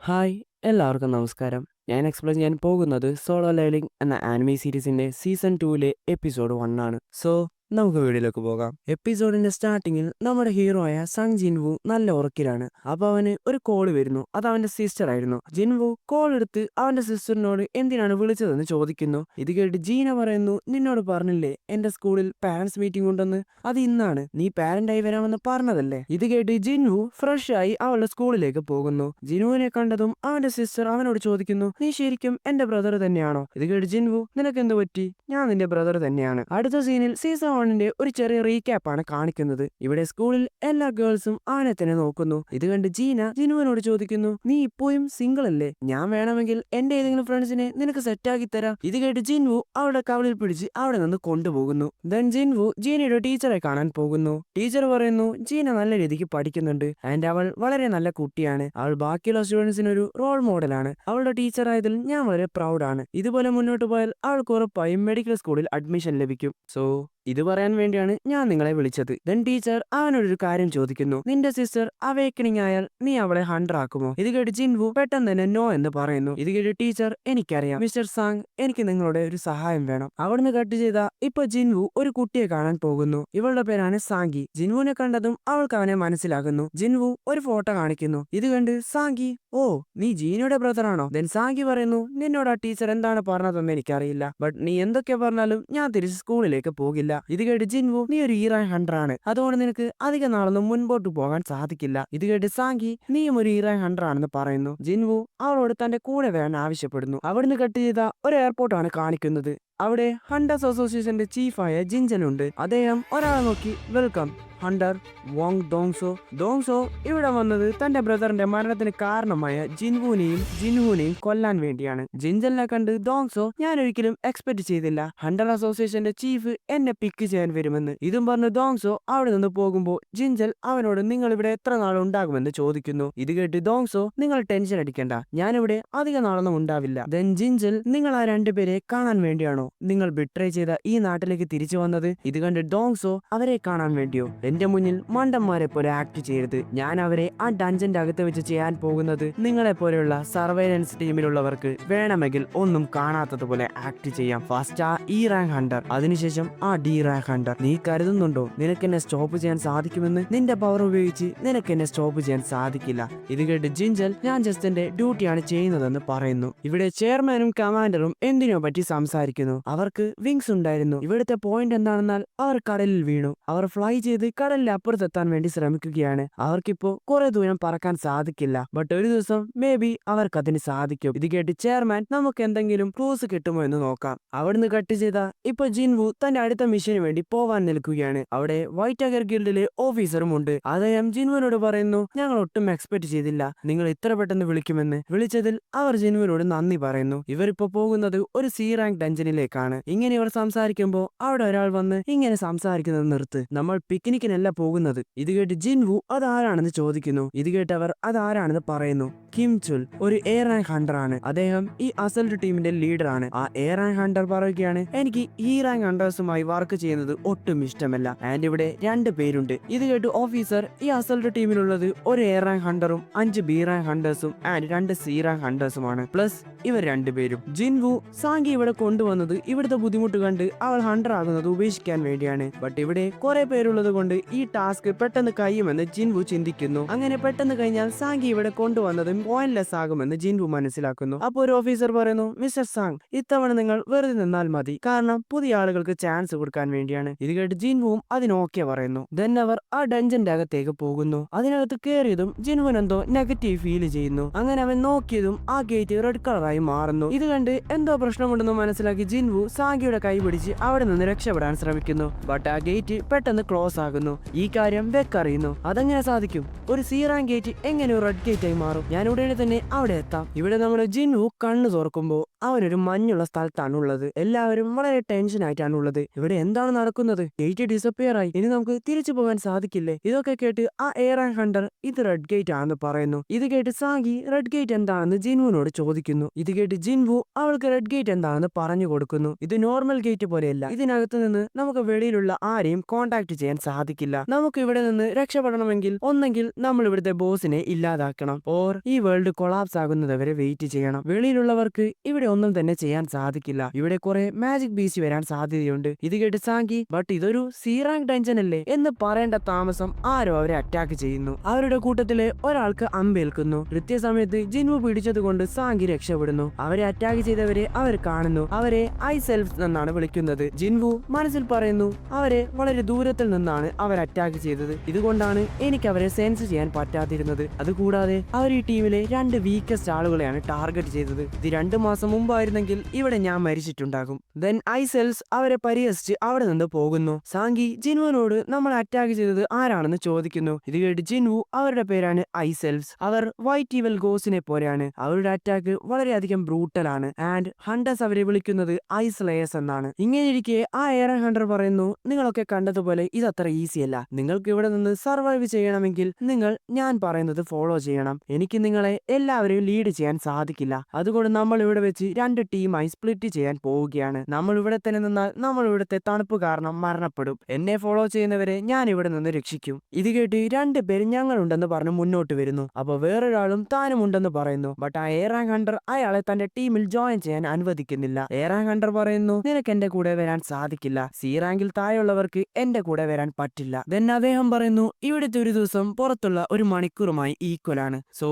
Hi എല്ലാവർക്കും നമസ്കാരം. ഞാൻ എക്സ്പ്ലെയിൻ ചെയ്യാൻ പോകുന്നത് സോളോ ലെവലിംഗ് എന്ന ആനിമി സീരീസിന്റെ സീസൺ 2 എപ്പിസോഡ് 1 ആണ്. സോ നമുക്ക് വീഡിയോയിലേക്ക് പോകാം. എപ്പിസോഡിന്റെ സ്റ്റാർട്ടിങ്ങിൽ നമ്മുടെ ഹീറോ ആയ സങ് ജിൻവു നല്ല ഉറക്കിലാണ്. അപ്പൊ അവന് ഒരു കോള് വരുന്നു. അത് അവന്റെ സിസ്റ്റർ ആയിരുന്നു. ജിൻവു കോൾ എടുത്ത് അവന്റെ സിസ്റ്ററിനോട് എന്തിനാണ് വിളിച്ചതെന്ന് ചോദിക്കുന്നു. ഇത് കേട്ട് ജീന പറയുന്നു, നിന്നോട് പറഞ്ഞില്ലേ എന്റെ സ്കൂളിൽ പാരന്റ്സ് മീറ്റിംഗ് ഉണ്ടെന്ന്, അത് ഇന്നാണ്, നീ പാരന്റ് ആയി വരാമെന്ന് പറഞ്ഞതല്ലേ. ഇത് കേട്ട് ജിൻവു ഫ്രഷ് ആയി അവളുടെ സ്കൂളിലേക്ക് പോകുന്നു. ജിനുവിനെ കണ്ടതും അവന്റെ സിസ്റ്റർ അവനോട് ചോദിക്കുന്നു, നീ ശരിക്കും എന്റെ ബ്രദർ തന്നെയാണോ? ഇത് കേട്ട് ജിൻവു, നിനക്ക് എന്ത് പറ്റി? ഞാൻ നിന്റെ ബ്രദർ തന്നെയാണ്. അടുത്ത സീനിൽ സീസൺ 1 ഒരു ചെറിയ റീക്യാപ്പ് ആണ് കാണിക്കുന്നത്. ഇവിടെ സ്കൂളിൽ എല്ലാ ഗേൾസും അവനെ തന്നെ നോക്കുന്നു. ഇത് കണ്ട് ജീന ജിനുവിനോട് ചോദിക്കുന്നു, നീ ഇപ്പോഴും സിംഗിൾ അല്ലേ? ഞാൻ വേണമെങ്കിൽ എന്റെ ഏതെങ്കിലും ഫ്രണ്ട്സിനെ നിനക്ക് സെറ്റാക്കി തരാം. ഇത് കേട്ട് ജിൻവു അവളുടെ കവളിൽ പിടിച്ച് അവിടെ നിന്ന് കൊണ്ടുപോകുന്നു. ദെൻ ജിൻവു ജീനയുടെ ടീച്ചറെ കാണാൻ പോകുന്നു. ടീച്ചർ പറയുന്നു, ജീന നല്ല രീതിക്ക് പഠിക്കുന്നുണ്ട് ആൻഡ് അവൾ വളരെ നല്ല കുട്ടിയാണ്. അവൾ ബാക്കിയുള്ള സ്റ്റുഡൻസിന് ഒരു റോൾ മോഡലാണ്. അവളുടെ ടീച്ചർ ആയതിൽ ഞാൻ വളരെ പ്രൗഡാണ്. ഇതുപോലെ മുന്നോട്ട് പോയാൽ അവൾക്ക് ഉറപ്പായും മെഡിക്കൽ സ്കൂളിൽ അഡ്മിഷൻ ലഭിക്കും. സോ ഇത് പറയാൻ വേണ്ടിയാണ് ഞാൻ നിങ്ങളെ വിളിച്ചത്. ദെൻ ടീച്ചർ അവനോടൊരു കാര്യം ചോദിക്കുന്നു, നിന്റെ സിസ്റ്റർ അവേക്കണിങ് ആയാൽ നീ അവളെ ഹണ്ടർ ആക്കുമോ? ഇത് കേട്ട് ജിൻവു പെട്ടെന്ന് തന്നെ നോ എന്ന് പറയുന്നു. ഇത് കേട്ട് ടീച്ചർ, എനിക്കറിയാം മിസ്റ്റർ സാങ്, എനിക്ക് നിങ്ങളുടെ ഒരു സഹായം വേണം. അവിടുന്ന് കട്ട് ചെയ്ത ഇപ്പൊ ജിൻവു ഒരു കുട്ടിയെ കാണാൻ പോകുന്നു. ഇവളുടെ പേരാണ് സാങ്കി. ജിൻവുവിനെ കണ്ടതും അവൾക്ക് അവനെ മനസ്സിലാകുന്നു. ജിൻവു ഒരു ഫോട്ടോ കാണിക്കുന്നു. ഇത് കണ്ട് സാങ്കി, ഓ നീ ജീനയുടെ ബ്രദർ ആണോ? ദെൻ സാങ്കി പറയുന്നു, നിന്നോട് ആ ടീച്ചർ എന്താണ് പറഞ്ഞതെന്ന് എനിക്കറിയില്ല, ബട്ട് നീ എന്തൊക്കെ പറഞ്ഞാലും ഞാൻ തിരിച്ച് സ്കൂളിലേക്ക് പോകില്ല. ഇത് കേട്ട് ജിൻവു, നീ ഒരു ഈറാൻ ഹണ്ടർ ആണ്, അതുകൊണ്ട് നിനക്ക് അധിക നാളൊന്നും മുൻപോട്ട് പോകാൻ സാധിക്കില്ല. ഇത് കേട്ട് സാങ്കി, നീയും ഒരു ഈറാൻ ഹണ്ടർ ആണെന്ന് പറയുന്നു. ജിൻവു അവളോട് തന്റെ കൂടെ വരാൻ ആവശ്യപ്പെടുന്നു. അവിടുന്ന് കട്ട് ചെയ്ത ഒരു എയർപോർട്ടാണ് കാണിക്കുന്നത്. അവിടെ ഹണ്ടേഴ്സ് അസോസിയേഷന്റെ ചീഫായ ജിൻജനുണ്ട്. അദ്ദേഹം ഒരാളെ നോക്കി, വെൽക്കം ഹണ്ടർ വോങ് ഡോങ്സോ. ഡോങ്സോ ഇവിടെ വന്നത് തന്റെ ബ്രദറിന്റെ മരണത്തിന് കാരണമായ ജിൻഹുനെയും കൊല്ലാൻ വേണ്ടിയാണ്. ജിൻജലിനെ കണ്ട് ഡോങ്സോ, ഞാൻ ഒരിക്കലും എക്സ്പെക്ട് ചെയ്തില്ല ഹണ്ടർ അസോസിയേഷന്റെ ചീഫ് എന്നെ പിക്ക് ചെയ്യാൻ വരുമെന്ന്. ഇതും പറഞ്ഞ് ഡോങ്സോ അവിടെ നിന്ന് പോകുമ്പോൾ ജിൻജൽ അവനോട്, നിങ്ങൾ ഇവിടെ എത്ര നാൾ ഉണ്ടാകുമെന്ന് ചോദിക്കുന്നു. ഇത് കേട്ട് ഡോങ്സോ, നിങ്ങൾ ടെൻഷൻ അടിക്കണ്ട, ഞാനിവിടെ അധിക നാളൊന്നും ഉണ്ടാവില്ല. ദെൻ ജിൻജൽ, നിങ്ങൾ ആ രണ്ടുപേരെ കാണാൻ വേണ്ടിയാണോ നിങ്ങൾ ബിട്രേ ചെയ്ത ഈ നാട്ടിലേക്ക് തിരിച്ചു വന്നത്? ഇത് കണ്ട് ഡോങ്സോ, അവരെ കാണാൻ വേണ്ടിയോ? എന്റെ മുന്നിൽ മണ്ടന്മാരെ പോലെ ആക്ട് ചെയ്യരുത്. ഞാൻ അവരെ ആ ഡഞ്ചന്റെ അകത്ത് വെച്ച് ചെയ്യാൻ പോകുന്നത് നിങ്ങളെ പോലെയുള്ള സർവൈലൻസ് ടീമിലുള്ളവർക്ക് വേണമെങ്കിൽ ഒന്നും കാണാത്തതുപോലെ ആക്ട് ചെയ്യാം. ഫസ്റ്റ് ആ ഇ റാങ്ക് ഹണ്ടർ, അതിനുശേഷം ആ ഡി റാങ്ക് ഹണ്ടർ. നീ കരുതുന്നുണ്ടോ നിനക്ക് എന്നെ സ്റ്റോപ്പ് ചെയ്യാൻ സാധിക്കുമെന്ന്? നിന്റെ പവർ ഉപയോഗിച്ച് നിനക്ക് എന്നെ സ്റ്റോപ്പ് ചെയ്യാൻ സാധിക്കില്ല. ഇത് കേട്ട് ജിൻജൽ, ഞാൻ ജസ്റ്റ് എന്റെ ഡ്യൂട്ടിയാണ് ചെയ്യുന്നതെന്ന് പറയുന്നു. ഇവിടെ ചെയർമാനും കമാൻഡറും എന്തിനോ പറ്റി സംസാരിക്കുന്നു. അവർക്ക് വിങ്സ് ഉണ്ടായിരുന്നു. ഇവിടുത്തെ പോയിന്റ് എന്താണെന്നാൽ അവർ കടലിൽ വീണു. അവർ ഫ്ലൈ ചെയ്ത് കടലിൽ അപ്പുറത്തെത്താൻ വേണ്ടി ശ്രമിക്കുകയാണ്. അവർക്കിപ്പോ കുറെ ദൂരം പറക്കാൻ സാധിക്കില്ല, ബട്ട് ഒരു ദിവസം മേ ബി അവർക്ക് അതിന് സാധിക്കും. ഇത് കേട്ട് ചെയർമാൻ, നമുക്ക് എന്തെങ്കിലും ക്ലൂസ് കിട്ടുമോ എന്ന് നോക്കാം. അവിടുന്ന് കട്ട് ചെയ്ത ഇപ്പൊ ജിൻവു തന്റെ അടുത്ത മിഷന് വേണ്ടി പോവാൻ നിൽക്കുകയാണ്. അവിടെ വൈറ്റ് ടൈഗർ ഗിൽഡിലെ ഓഫീസറും ഉണ്ട്. അദ്ദേഹം ജിൻവുവിനോട് പറയുന്നു, ഞങ്ങൾ ഒട്ടും എക്സ്പെക്ട് ചെയ്തില്ല നിങ്ങൾ ഇത്ര പെട്ടെന്ന് വിളിക്കുമെന്ന്. വിളിച്ചതിൽ അവർ ജിൻവുവിനോട് നന്ദി പറയുന്നു. ഇവരിപ്പോ പോകുന്നത് ഒരു സി റാങ്ക് ഡഞ്ചനിലേക്കാണ്. ഇങ്ങനെ ഇവർ സംസാരിക്കുമ്പോ അവിടെ ഒരാൾ വന്ന്, ഇങ്ങനെ സംസാരിക്കുന്നത് നിർത്ത്, നമ്മൾ പിക്നിക്കിനല്ല പോകുന്നത്. ഇത് കേട്ട് ജിൻവു അതാരാണെന്ന് ചോദിക്കുന്നു. ഇത് കേട്ട് അവർ അതാരാണെന്ന് പറയുന്നു. കിം ചുൽ ഒരു എ റാങ്ക് ഹണ്ടർ ആണ്. അദ്ദേഹം ഈ അസൽട്ട് ടീമിന്റെ ലീഡർ ആണ്. ആ എ റാങ്ക് ഹണ്ടർ പറയുകയാണ്, എനിക്ക് ഈ റാങ്ക് ഹണ്ടേഴ്സുമായി വർക്ക് ചെയ്യുന്നത് ഒട്ടും ഇഷ്ടമല്ല ആൻഡ് ഇവിടെ 2 പേരുണ്ട്. ഇത് കേട്ട് ഓഫീസർ, ഈ അസൽട്ട് ടീമിലുള്ളത് ഒരു എ റാങ്ക് ഹണ്ടറും 5 ബി റാങ്ക് ഹണ്ടേഴ്സും ആൻഡ് 2 സി റാങ്ക് ഹണ്ടേഴ്സുമാണ്, പ്ലസ് ഇവർ 2 പേരും. ജിൻവു സാങ്കി ഇവിടെ കൊണ്ടുവന്നത് ഇവിടുത്തെ ബുദ്ധിമുട്ട് കണ്ട് അവൾ ഹണ്ടർ ആകുന്നത് ഉപേക്ഷിക്കാൻ വേണ്ടിയാണ്. ബട്ട് ഇവിടെ കുറെ പേരുള്ളത് കൊണ്ട് ഈ ടാസ്ക് പെട്ടെന്ന് കഴിയുമെന്ന് ജിൻവു ചിന്തിക്കുന്നു. അങ്ങനെ പെട്ടെന്ന് കഴിഞ്ഞാൽ സാങ്കി ഇവിടെ കൊണ്ടുവന്നത് പോയിന്റ്ലെസ് ആകുമെന്ന് ജിൻവു മനസ്സിലാക്കുന്നു. അപ്പോൾ ഒരു ഓഫീസർ പറയുന്നു, മിസ്റ്റർ സാങ്, ഇത്തവണ നിങ്ങൾ വെറുതെ നിന്നാൽ മതി, കാരണം പുതിയ ആളുകൾക്ക് ചാൻസ് കൊടുക്കാൻ വേണ്ടിയാണ്. ഇത് കേട്ട് ജിൻവുവും അതിന് ഓക്കെ പറയുന്നു. ദെൻ അവർ ആ ഡഞ്ചന്റെ അകത്തേക്ക് പോകുന്നു. അതിനകത്ത് കയറിയതും ജിൻവുൻ എന്തോ നെഗറ്റീവ് ഫീൽ ചെയ്യുന്നു. അങ്ങനെ അവൻ നോക്കിയതും ആ ഗേറ്റ് റെഡ് കളറായി മാറുന്നു. ഇത് കണ്ട് എന്തോ പ്രശ്നമുണ്ടെന്ന് മനസ്സിലാക്കി ജിൻവു സാങ്കിയുടെ കൈ പിടിച്ച് അവിടെ നിന്ന് രക്ഷപ്പെടാൻ ശ്രമിക്കുന്നു. ബട്ട് ആ ഗേറ്റ് പെട്ടെന്ന് ക്ലോസ് ആകുന്നു. ഈ കാര്യം വെക്ക് അറിയുന്നു. അതെങ്ങനെ സാധിക്കും? ഒരു സി റാങ്ക് ഗേറ്റ് എങ്ങനെ ഒരു റെഡ് ഗേറ്റ് ആയി മാറും? ഞാൻ ഉടനെ തന്നെ അവിടെ എത്താം. ഇവിടെ നമ്മുടെ ജിൻവു കണ്ണു തുറക്കുമ്പോൾ അവനൊരു മഞ്ഞുള്ള സ്ഥലത്താണുള്ളത്. എല്ലാവരും വളരെ ടെൻഷനായിട്ടാണുള്ളത്. ഇവിടെ എന്താണ് നടക്കുന്നത്? ഗേറ്റ് ഡിസപ്പിയർ ആയി, ഇനി നമുക്ക് തിരിച്ചു പോകാൻ സാധിക്കില്ലേ? ഇതൊക്കെ കേട്ട് ആ എയർ ആൻഡ് ഹണ്ടർ ഇത് റെഡ് ഗേറ്റ് ആണെന്ന് പറയുന്നു. ഇത് കേട്ട് സാങ്കി റെഡ് ഗേറ്റ് എന്താണെന്ന് ജിൻവുവിനോട് ചോദിക്കുന്നു. ഇത് കേട്ട് ജിൻവു അവൾക്ക് റെഡ് ഗേറ്റ് എന്താണെന്ന് പറഞ്ഞു കൊടുക്കുന്നു. ഇത് നോർമൽ ഗേറ്റ് പോലെയല്ല. ഇതിനകത്ത് നിന്ന് നമുക്ക് വെളിയിലുള്ള ആരെയും കോണ്ടാക്ട് ചെയ്യാൻ സാധിക്കില്ല. നമുക്ക് ഇവിടെ നിന്ന് രക്ഷപ്പെടണമെങ്കിൽ ഒന്നെങ്കിൽ നമ്മൾ ഇവിടുത്തെ ബോസിനെ ഇല്ലാതാക്കണം, ഓർ ഈ വേൾഡ് കൊളാപ്സ് ആകുന്നത് വരെ വെയിറ്റ് ചെയ്യണം. വെളിയിലുള്ളവർക്ക് ഇവിടെ ഒന്നും തന്നെ ചെയ്യാൻ സാധിക്കില്ല. ഇവിടെ കുറെ മാജിക് ബീസ്റ്റ് വരാൻ സാധ്യതയുണ്ട്. ഇത് കേട്ട് സാങ്കി ബട്ട് ഇതൊരു സി റാങ്ക് ഡഞ്ചൻ അല്ലേ എന്ന് പറയേണ്ട താമസം ആരോ അവരെ അറ്റാക്ക് ചെയ്യുന്നു. അവരുടെ കൂട്ടത്തിലെ ഒരാൾക്ക് അമ്പേൽക്കുന്നു. കൃത്യസമയത്ത് ജിൻവു പിടിച്ചതുകൊണ്ട് സാങ്കി രക്ഷപ്പെടുന്നു. അവരെ അറ്റാക്ക് ചെയ്തവരെ അവർ കാണുന്നു. അവരെ ഐ സെൽഫ് എന്നാണ് വിളിക്കുന്നത്. ജിൻവു മനസ്സിൽ പറയുന്നു അവരെ വളരെ ദൂരത്തിൽ നിന്നാണ് അവർ അറ്റാക്ക് ചെയ്തത്. ഇതുകൊണ്ടാണ് എനിക്ക് അവരെ സെൻസ് ചെയ്യാൻ പറ്റാതിരുന്നത്. അതുകൂടാതെ അവർ ഈ ടീമിലെ 2 വീക്കസ്റ്റ് ആളുകളെയാണ് ടാർഗറ്റ് ചെയ്തത്. ഇത് 2 മാസം മുമ്പായിരുന്നെങ്കിൽ ഇവിടെ ഞാൻ മരിച്ചിട്ടുണ്ടാകും. ദെൻ ഐ സെൽസ് അവരെ പരിഹസിച്ച് അവിടെ നിന്ന് പോകുന്നു. സാങ്കി ജിൻവുവിനോട് നമ്മൾ അറ്റാക്ക് ചെയ്തത് ആരാണെന്ന് ചോദിക്കുന്നു. ഇത് കേട്ട് ജിൻവു അവരുടെ പേരാണ് ഐ സെൽസ്. അവർ വൈറ്റ് ഈവൽ ഗോസിനെ പോലെയാണ്. അവരുടെ അറ്റാക്ക് വളരെയധികം ബ്രൂട്ടലാണ് ആൻഡ് ഹണ്ടേഴ്സ് അവരെ വിളിക്കുന്നത് ഐസ്ലേയേഴ്സ് എന്നാണ്. ഇങ്ങനെയിരിക്കെ ആ എയർ ഹണ്ടർ പറയുന്നു, നിങ്ങളൊക്കെ കണ്ടതുപോലെ ഇതത്ര ഈസി അല്ല. നിങ്ങൾക്ക് ഇവിടെ നിന്ന് സർവൈവ് ചെയ്യണമെങ്കിൽ നിങ്ങൾ ഞാൻ പറയുന്നത് ഫോളോ ചെയ്യണം. എനിക്ക് നിങ്ങളെ എല്ലാവരെയും ലീഡ് ചെയ്യാൻ സാധിക്കില്ല. അതുകൊണ്ട് നമ്മൾ ഇവിടെ വെച്ച് 2 ടീമായി സ്പ്ലിറ്റ് ചെയ്യാൻ പോവുകയാണ്. നമ്മൾ ഇവിടെ തന്നെ നിന്നാൽ നമ്മൾ ഇവിടുത്തെ തണുപ്പ് കാരണം മരണപ്പെടും. എന്നെ ഫോളോ ചെയ്യുന്നവരെ ഞാൻ ഇവിടെ നിന്ന് രക്ഷിക്കും. ഇത് കേട്ട് 2 പേര് ഞങ്ങളുണ്ടെന്ന് പറഞ്ഞ് മുന്നോട്ട് വരുന്നു. അപ്പൊ വേറൊരാളും താനും ഉണ്ടെന്ന് പറയുന്നു. ബട്ട് ആ എയർ ഹണ്ടർ അയാളെ തന്റെ ടീമിൽ ജോയിൻ ചെയ്യാൻ അനുവദിക്കുന്നില്ല. എയർ ഹണ്ടർ പറയുന്നു, നിനക്ക് എന്റെ കൂടെ വരാൻ സാധിക്കില്ല. സി റാങ്കിൽ താഴെയുള്ളവർക്ക് എന്റെ കൂടെ വരാൻ പറ്റില്ല. ദെൻ അദ്ദേഹം പറയുന്നു, ഇവിടുത്തെ ഒരു ദിവസം പുറത്തുള്ള ഒരു മണിക്കൂറുമായി ഈക്വൽ ആണ്. സോ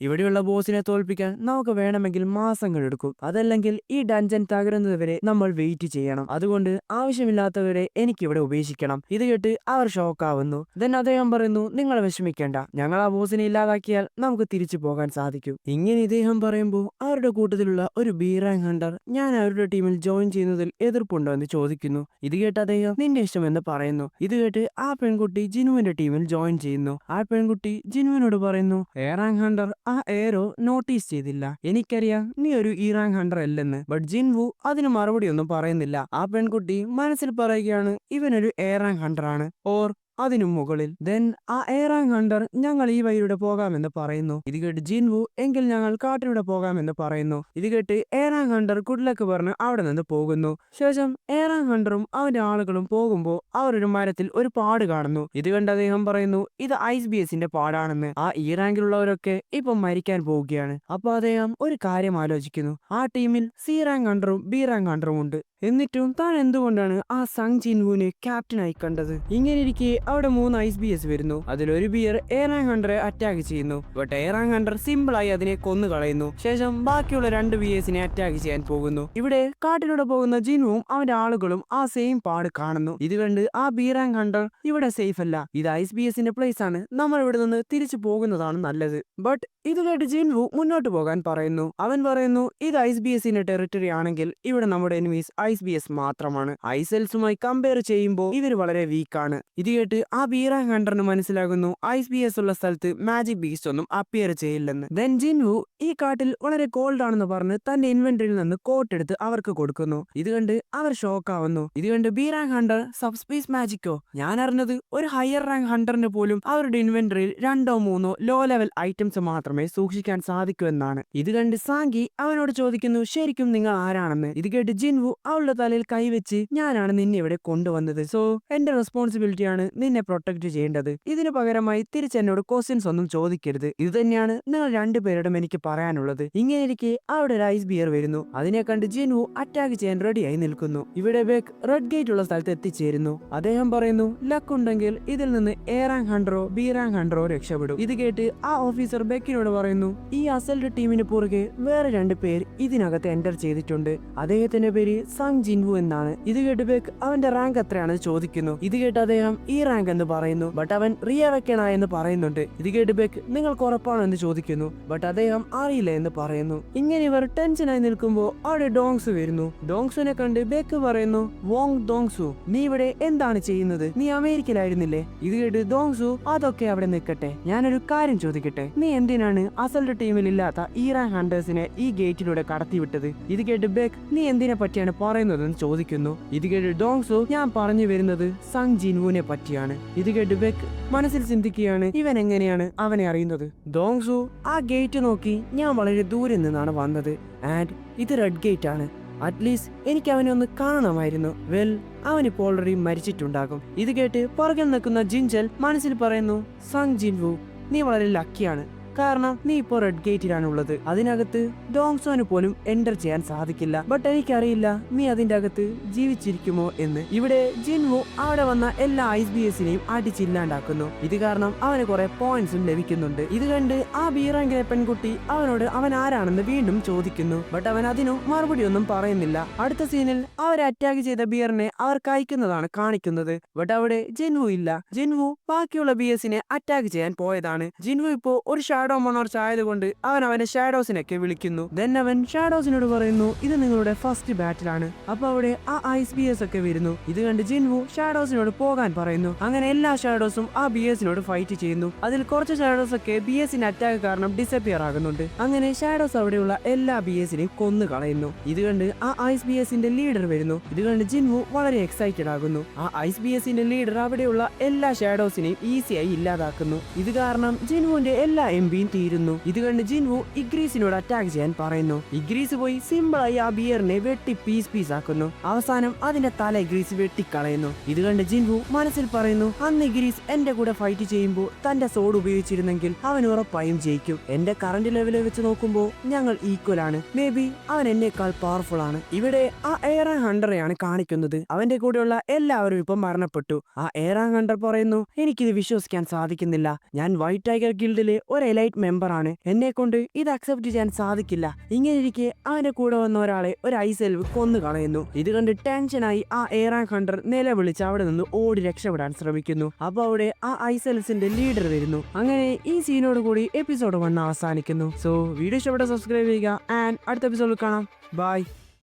ഇവിടെയുള്ള ബോസിനെ തോൽപ്പിക്കാൻ നമുക്ക് വേണമെങ്കിൽ മാസങ്ങൾ എടുക്കും. അതല്ലെങ്കിൽ ഈ ഡഞ്ചൻ തകരുന്നതുവരെ നമ്മൾ വെയിറ്റ് ചെയ്യണം. അതുകൊണ്ട് ആവശ്യമില്ലാത്തവരെ എനിക്കിവിടെ ഉപേക്ഷിക്കണം. ഇത് കേട്ട് അവർ ഷോക്കാവുന്നു. ദെൻ അദ്ദേഹം പറയുന്നു, നിങ്ങൾ വിഷമിക്കേണ്ട, ഞങ്ങൾ ആ ബോസിനെ ഇല്ലാതാക്കിയാൽ നമുക്ക് തിരിച്ചു പോകാൻ സാധിക്കും. ഇങ്ങനെ ഇദ്ദേഹം പറയുമ്പോൾ അവരുടെ കൂട്ടത്തിലുള്ള ഒരു ബി റാങ്ക് ഹണ്ടർ ഞാൻ അവരുടെ ടീമിൽ ജോയിൻ ചെയ്യുന്നതിൽ എതിർപ്പുണ്ടോ എന്ന് ചോദിക്കുന്നു. ഇത് കേട്ട് അദ്ദേഹം നിന്റെ ഇഷ്ടമെന്ന് പറയുന്നു. ഇത് കേട്ട് ആ പെൺകുട്ടി ജിനുവിന്റെ ടീമിൽ ജോയിൻ ചെയ്യുന്നു. ആ പെൺകുട്ടി ജിനുവിനോട് പറയുന്നു, എ റാങ്ക് ഹണ്ടർ ആ എയറോ നോട്ടീസ് ചെയ്തില്ല. എനിക്കറിയാം നീ ഒരു ഇ റാങ്ക് ഹണ്ടർ അല്ലെന്ന്. ബട്ട് ജിൻവു അതിന് മറുപടി ഒന്നും പറയുന്നില്ല. ആ പെൺകുട്ടി മനസ്സിൽ പറയുകയാണ്, ഇവനൊരു എ റാങ്ക് ഹണ്ടർ ആണ് ഓർ അതിനും മുകളിൽ. ദെൻ ആ എയർ റാങ്ക് ഹണ്ടർ ഞങ്ങൾ ഈ വഴിയുടെ പോകാമെന്ന് പറയുന്നു. ഇത് കേട്ട് ജിൻവു എങ്കിൽ ഞങ്ങൾ കാട്ടിലൂടെ പോകാമെന്ന് പറയുന്നു. ഇത് കേട്ട് air rank Hunter good luck പറഞ്ഞ് അവിടെ നിന്ന് പോകുന്നു. ശേഷം എയർ റാങ്ക് ഹണ്ടറും അവന്റെ ആളുകളും പോകുമ്പോൾ അവർ ഒരു മരത്തിൽ ഒരു പാട് കാണുന്നു. ഇത് കണ്ട് അദ്ദേഹം പറയുന്നു, ഇത് ഐസ് ബിഎസിന്റെ പാടാണെന്ന്. ആ ഈ റാങ്കിലുള്ളവരൊക്കെ ഇപ്പം മരിക്കാൻ പോവുകയാണ്. അപ്പൊ അദ്ദേഹം ഒരു കാര്യം ആലോചിക്കുന്നു, ആ ടീമിൽ സി റാങ്ക് ഹണ്ടറും ബി റാങ്ക് ഹണ്ടറും ഉണ്ട്. എന്നിട്ടും താൻ എന്തുകൊണ്ടാണ് ആ സങ് ജിൻവുവിനെ ക്യാപ്റ്റനായി കണ്ടത്? ഇങ്ങനെ ഇരിക്കെ അവിടെ 3 ഐസ് ബിഎസ് വരുന്നു. അതിലൊരു ബിയർ എയർ റാങ്ക് ഹണ്ടറെ അറ്റാക്ക് ചെയ്യുന്നു. ബട്ട് എയർ റാങ്ക് ഹണ്ടർ സിമ്പിളായി അതിനെ കൊന്നു കളയുന്നു. ശേഷം ബാക്കിയുള്ള 2 ബിഎസിനെ അറ്റാക്ക് ചെയ്യാൻ പോകുന്നു. ഇവിടെ കാട്ടിലൂടെ പോകുന്ന ജിൻവുവും അവന്റെ ആളുകളും ആ സെയിം പാട് കാണുന്നു. ഇത് കണ്ട് ആ ബി റാങ്ക് ഹണ്ടർ ഇവിടെ സേഫ് അല്ല, ഇത് ഐസ് ബിഎസിന്റെ പ്ലേസ് ആണ്, നമ്മൾ ഇവിടെ നിന്ന് തിരിച്ചു പോകുന്നതാണ് നല്ലത്. ബട്ട് ഇത് കേട്ട് ജിൻവു മുന്നോട്ട് പോകാൻ പറയുന്നു. അവൻ പറയുന്നു, ഇത് ഐസ് ബിഎസിന്റെ ടെറിട്ടറി ആണെങ്കിൽ ഇവിടെ നമ്മുടെ എനിമീസ് ഐസ് ബിഎസ് മാത്രമാണ്. ഐസെൽസുമായി കമ്പയർ ചെയ്യുമ്പോൾ ഇവർ വളരെ വീക്കാണ്. ഇത് കേട്ട് ആ ബി റാങ്ക് ഹണ്ടറിന് മനസ്സിലാകുന്നു ഐസ് ബിഎസ് ഉള്ള സ്ഥലത്ത് മാജിക് ബീസ്റ്റ് ഒന്നും അപ്പിയർ ചെയ്യില്ലെന്ന്. ദെൻ ജിൻവു ഈ കാട്ടിൽ വളരെ കോൾഡ് ആണെന്ന് പറഞ്ഞ് തന്റെ ഇൻവെന്ററിയിൽ നിന്ന് കോട്ട് എടുത്ത് അവർക്ക് കൊടുക്കുന്നു. ഇത് കണ്ട് അവർ ഷോക്ക് ആവുന്നു. ഇത് കണ്ട് ബി റാങ്ക് ഹണ്ടർ സബ്സ്പേസ് മാജിക്കോ? ഞാൻ അറിഞ്ഞത് ഒരു ഹയർ റാങ്ക് ഹണ്ടറിന് പോലും അവരുടെ ഇൻവെന്ററിയിൽ 2 or 3 ലോ ലെവൽ ഐറ്റംസ് മാത്രമേ സൂക്ഷിക്കാൻ സാധിക്കൂ എന്നാണ്. ഇത് കണ്ട് സാങ്കി അവനോട് ചോദിക്കുന്നു, ശരിക്കും നിങ്ങൾ ആരാണെന്ന്. ഇത് കേട്ട് ജിൻവു അവളുടെ തലയിൽ കൈവച്ച്, ഞാനാണ് നിന്നെ ഇവിടെ കൊണ്ടുവന്നത്. സോ എന്റെ റെസ്പോൺസിബിലിറ്റി ആണ് നിന്നെ പ്രൊട്ടക്ട് ചെയ്യേണ്ടത്. ഇതിന് പകരമായി തിരിച്ച് എന്നോട് ക്വസ്റ്റ്യൻസ് ഒന്നും ചോദിക്കരുത്. ഇത് തന്നെയാണ് നിങ്ങൾ 2 പേരോടും എനിക്ക് പറയാനുള്ളത്. ഇങ്ങനെ ഇരിക്കെ അവിടെ ഒരു ഐസ് ബിയർ വരുന്നു. അതിനെ കണ്ട് ജിൻവു അറ്റാക്ക് ചെയ്യാൻ റെഡിയായി നിൽക്കുന്നു. ഇവിടെ ബെക്ക് റെഡ് ഗേറ്റ് ഉള്ള സ്ഥലത്ത് എത്തിച്ചേരുന്നു. അദ്ദേഹം പറയുന്നു, ലക്ക് ഉണ്ടെങ്കിൽ ഇതിൽ നിന്ന് എ റാങ്ക് ഹണ്ടറോ ബി റാങ്ക് ഹണ്ടറോ രക്ഷപ്പെടും. ഇത് കേട്ട് ആ ഓഫീസർ ബെക്കിനോട് പറയുന്നു, ഈ അസൽട്ട് ടീമിന് പുറകെ വേറെ 2 പേർ ഇതിനകത്ത് എന്റർ ചെയ്തിട്ടുണ്ട്. അദ്ദേഹത്തിന്റെ പേര് സങ് ജിൻവു എന്നാണ്. ഇത് കേട്ട് ബെക്ക് അവന്റെ റാങ്ക് എത്രയാണെന്ന് ചോദിക്കുന്നു. ഇത് കേട്ട് അദ്ദേഹം ഈ റാങ്ക് എന്ന് പറയുന്നു. ബട്ട് അവൻ റിയവെക്കണ എന്ന് പറയുന്നുണ്ട്. ഇത് കേട്ട് ബെക്ക് നിങ്ങൾക്ക് ഉറപ്പാണോ എന്ന് ചോദിക്കുന്നു. ബട്ട് അദ്ദേഹം അറിയില്ല എന്ന് പറയുന്നു. ഇങ്ങനെ ഇവർ ടെൻഷനായി നിൽക്കുമ്പോൾ അവിടെ ഡോങ്സു വരുന്നു. ഡോങ്സുനെ കണ്ട് ബെക്ക് പറയുന്നു, വോങ് ഡോങ്സു, നീ ഇവിടെ എന്താണ് ചെയ്യുന്നത്? നീ അമേരിക്കയിലായിരുന്നില്ലേ? ഇത് കേട്ട് ഡോങ്സു, അതൊക്കെ അവിടെ നിൽക്കട്ടെ, ഞാനൊരു കാര്യം ചോദിക്കട്ടെ, നീ എന്തിനാണ് അസൽട്ട് ടീമിൽ ഇല്ലാത്ത ഇറാൻ ഹണ്ടേഴ്സിനെ ഈ ഗേറ്റിലൂടെ കടത്തിവിട്ടത്? ഇത് കേട്ട് ബെക്ക്, നീ എന്തിനെ പറ്റിയാണ് പറയുന്നതെന്ന് ചോദിക്കുന്നു. ഇത് കേട്ട് ഡോങ്സു, ഞാൻ പറഞ്ഞു വരുന്നത് സങ് ജിൻവുവിനെ പറ്റിയാണ്. ഇത് കേട്ട് ബെക്ക് മനസ്സിൽ ചിന്തിക്കുകയാണ്, ഇവൻ എങ്ങനെയാണ് അവനെ അറിയുന്നത്? ഡോങ്സു ആ ഗേറ്റ് നോക്കി, ഞാൻ വളരെ ദൂരെ നിന്നാണ് വന്നത് ആൻഡ് ഇത് റെഡ് ഗേറ്റ് ആണ്. അറ്റ്ലീസ്റ്റ് എനിക്ക് അവനെ ഒന്ന് കാണണമായിരുന്നു. വെൽ, അവനിപ്പോൾ ഓൾറെഡി മരിച്ചിട്ടുണ്ടാകും. ഇത് കേട്ട് പുറകിൽ നിൽക്കുന്ന ജിൻജൽ മനസ്സിൽ പറയുന്നു, സങ് ജിൻവു, നീ വളരെ ലക്കിയാണ്, കാരണം നീ ഇപ്പോൾ റെഡ് ഗേറ്റിലാണ് ഉള്ളത്. അതിനകത്ത് ഡോങ്സോന് പോലും എൻ്റർ ചെയ്യാൻ സാധിക്കില്ല. ബട്ട് എനിക്കറിയില്ല നീ അതിന്റെ അകത്ത് ജീവിച്ചിരിക്കുമോ എന്ന്. ഇവിടെ ജിൻവു അവിടെ വന്ന എല്ലാ ISBSനെയും അടിച്ചില്ലാണ്ടാക്കുന്നു. ഇത് കാരണം അവന് കുറെ പോയിന്റ്സും ലഭിക്കുന്നുണ്ട്. ഇത് കണ്ട് ആ ബീറാങ്കിലെ പെൺകുട്ടി അവനോട് അവൻ ആരാണെന്ന് വീണ്ടും ചോദിക്കുന്നു. ബട്ട് അവൻ അതിനും മറുപടി ഒന്നും പറയുന്നില്ല. അടുത്ത സീനിൽ അവരെ അറ്റാക്ക് ചെയ്ത ബിയറിനെ അവർ കഴിക്കുന്നതാണ് കാണിക്കുന്നത്. ബട്ട് അവിടെ ജിൻവു ഇല്ല. ജിൻവു ബാക്കിയുള്ള BSനെ അറ്റാക്ക് ചെയ്യാൻ പോയതാണ്. ജിൻവു ഇപ്പോ ഒരു ഷാഡോ മോണോർച്ച് ആയതുകൊണ്ട് അവൻ അവന്റെ ഷാഡോസിനൊക്കെ വിളിക്കുന്നു. ദെൻ അവൻ ഷാഡോസിനോട് പറയുന്നു, ഇത് നിങ്ങളുടെ ഫസ്റ്റ് ബാറ്റിലാണ്. അപ്പൊ അവിടെ ആ ISBS ഒക്കെ വരുന്നു. ഇത് കണ്ട് ജിൻവു ഷാഡോസിനോട് പോകാൻ പറയുന്നു. അങ്ങനെ എല്ലാ ഷാഡോസും ആ BSനോട് ഫൈറ്റ് ചെയ്യുന്നു. അതിൽ കുറച്ച് ഷാഡോസ് ഒക്കെ BSന്റെ അറ്റാക്ക് കാരണം ഡിസപ്പിയർ ആകുന്നുണ്ട്. അങ്ങനെ ഷാഡോസ് അവിടെയുള്ള എല്ലാ BSനെയും കൊന്നു കളയുന്നു. ഇത് കണ്ട് ആ ISBSന്റെ ലീഡർ വരുന്നു. ഇത് കണ്ട് ജിൻവു വളരെ എക്സൈറ്റഡ് ആകുന്നു. ആ ISBSന്റെ ലീഡർ അവിടെയുള്ള എല്ലാ ഷാഡോസിനെയും ഈസിയായി ഇല്ലാതാക്കുന്നു. ഇത് കാരണം ജിൻവുവിന്റെ എല്ലാ MB തീരുന്നു. ഇത് കണ്ട് ജിൻവു ഇഗ്രീസിനോട് അറ്റാക്ക് ചെയ്യാൻ പറയുന്നു. ഇഗ്രീസ് പോയി സിമ്പിളായി ആ ബിയറിനെ വെട്ടി പീസ് ആക്കുന്നു. അവസാനം അതിന്റെ തല ഇഗ്രീസ് വെട്ടിക്കളയുന്നു. ഇത് കണ്ട് ജിൻവു മനസ്സിൽ പറയുന്നു, അന്ന് ഇഗ്രീസ് എന്റെ കൂടെ ഫൈറ്റ് ചെയ്യുമ്പോൾ തന്റെ സോഡ് ഉപയോഗിച്ചിരുന്നെങ്കിൽ അവൻ ഉറപ്പായും ജയിക്കും. എന്റെ കറന്റ് ലെവലിൽ വെച്ച് നോക്കുമ്പോൾ ഞങ്ങൾ ഈക്വൽ ആണ്. മേ ബി അവൻ എന്നേക്കാൾ പവർഫുൾ ആണ്. ഇവിടെ ആ എയറാൻ ഹണ്ടറെയാണ് കാണിക്കുന്നത്. അവന്റെ കൂടെയുള്ള എല്ലാവരും ഇപ്പൊ മരണപ്പെട്ടു. ആ എയറാൻ ഹണ്ടർ പറയുന്നു, എനിക്കിത് വിശ്വസിക്കാൻ സാധിക്കുന്നില്ല. ഞാൻ വൈറ്റ് ടൈഗർ ഗിൽഡിലെ ഒരു എലൈറ്റ് മെമ്പർ ആണ്. എന്നെ കൊണ്ട് ഇത് അക്സെപ്റ്റ് ചെയ്യാൻ സാധിക്കില്ല. ഇങ്ങനെയിരിക്കെ അവന്റെ കൂടെ വന്ന ഒരാളെ ഒരു ഐസെൽവ് കൊന്നു കളയുന്നു. ഇത് കണ്ട് ടെൻഷനായി ആ എയറാൻ ഹണ്ടർ നിലവിളിച്ച് അവിടെ നിന്ന് ഓടി രക്ഷപ്പെടാൻ ശ്രമിക്കുന്നു. അപ്പൊ അവിടെ ആ ഐസെൽസിന്റെ ലീഡർ വരുന്നു. അങ്ങനെ ഈ സീനോട് കൂടി എപ്പിസോഡ് 1 അവസാനിക്കുന്നു. സോ വീഡിയോ ഇഷ്ടപ്പെട്ട സബ്സ്ക്രൈബ് ചെയ്യുക ആൻഡ് അടുത്ത എപ്പിസോഡിൽ കാണാം. ബൈ.